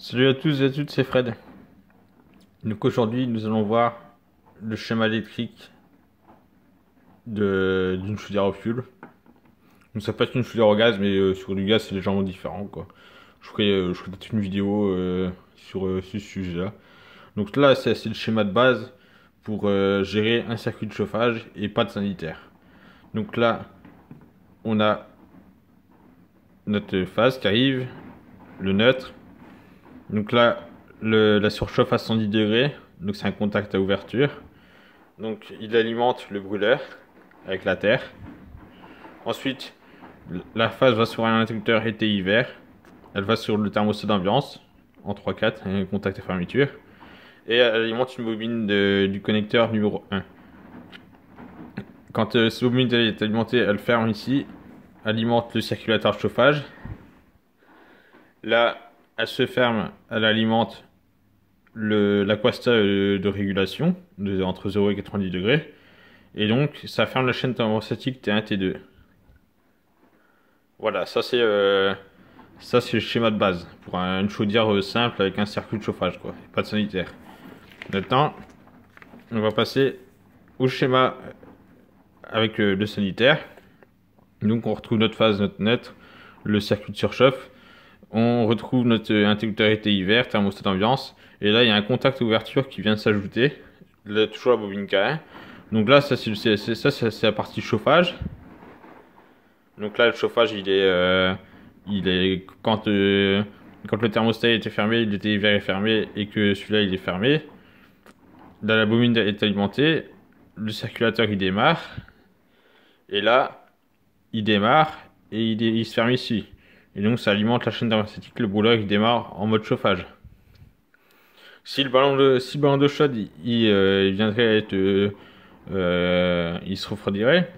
Salut à tous et à toutes, c'est Fred. Donc aujourd'hui, nous allons voir le schéma électrique d'une chaudière au fioul. Donc ça peut être une chaudière au gaz, mais sur du gaz, c'est légèrement différent, quoi. Je ferai peut-être une vidéo sur ce sujet-là. Donc là, c'est le schéma de base pour gérer un circuit de chauffage et pas de sanitaire. Donc là, on a notre phase qui arrive, le neutre. Donc là, la surchauffe à 110 degrés, donc c'est un contact à ouverture. Donc il alimente le brûleur avec la terre. Ensuite, la phase va sur un interrupteur été hiver. Elle va sur le thermostat d'ambiance en 3-4, un contact à fermeture. Et elle alimente une bobine du connecteur numéro 1. Quand cette bobine est alimentée, elle ferme ici, alimente le circulateur de chauffage. Là, elle se ferme, elle alimente l'aquasta de régulation entre 0 et 90 degrés. Et donc, ça ferme la chaîne thermostatique T1, T2. Voilà, ça c'est le schéma de base pour une chaudière simple avec un circuit de chauffage, quoi, pas de sanitaire. Maintenant, on va passer au schéma avec le sanitaire. Donc, on retrouve notre phase, notre neutre, le circuit de surchauffe. On retrouve notre interrupteur été-hiver, thermostat d'ambiance. Et là, il y a un contact ouverture qui vient de s'ajouter. Toujours la bobine K1. Donc là, ça c'est la partie chauffage. Donc là, le chauffage, il est quand le thermostat était fermé, il était hiver est fermé et que celui-là il est fermé. Là, la bobine est alimentée, le circulateur il démarre et là, il démarre et il se ferme ici. Et donc ça alimente la chaîne thermostatique, le brûleur il démarre en mode chauffage. Si le ballon d'eau chaude il viendrait à être, il se refroidirait.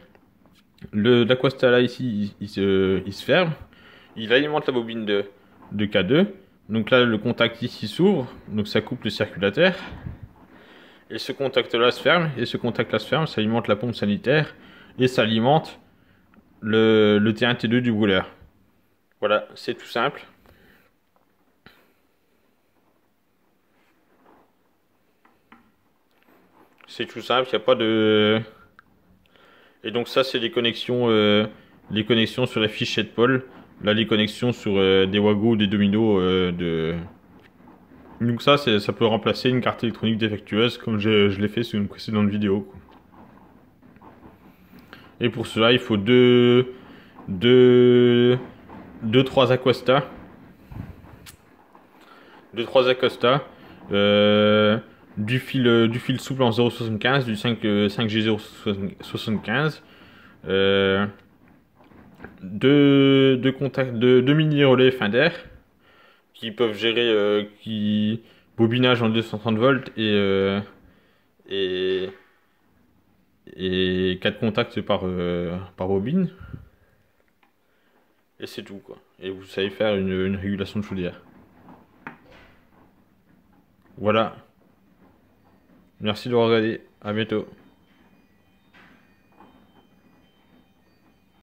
L'Aquasta là ici il se ferme. Il alimente la bobine de K2. Donc là, le contact ici s'ouvre. Donc ça coupe le circulateur. Et ce contact-là se ferme. Et ce contact-là se ferme. Ça alimente la pompe sanitaire. Et ça alimente le T1, T2 du brûleur. Voilà, c'est tout simple. C'est tout simple, il n'y a pas de... Et donc ça, c'est les connexions sur la fichette Paul. Là, les connexions sur des Wago, des Domino Donc ça peut remplacer une carte électronique défectueuse comme je l'ai fait sur une précédente vidéo, quoi. Et pour cela, il faut trois Aquasta. Trois Aquasta. Du fil souple en 0,75, du 5G 0,75. Deux mini relais Fender qui peuvent gérer bobinage en 230 volts et, et 4 contacts par bobine. Et c'est tout, quoi. Et vous savez faire une régulation de chaudière. Voilà. Merci de regarder. À bientôt.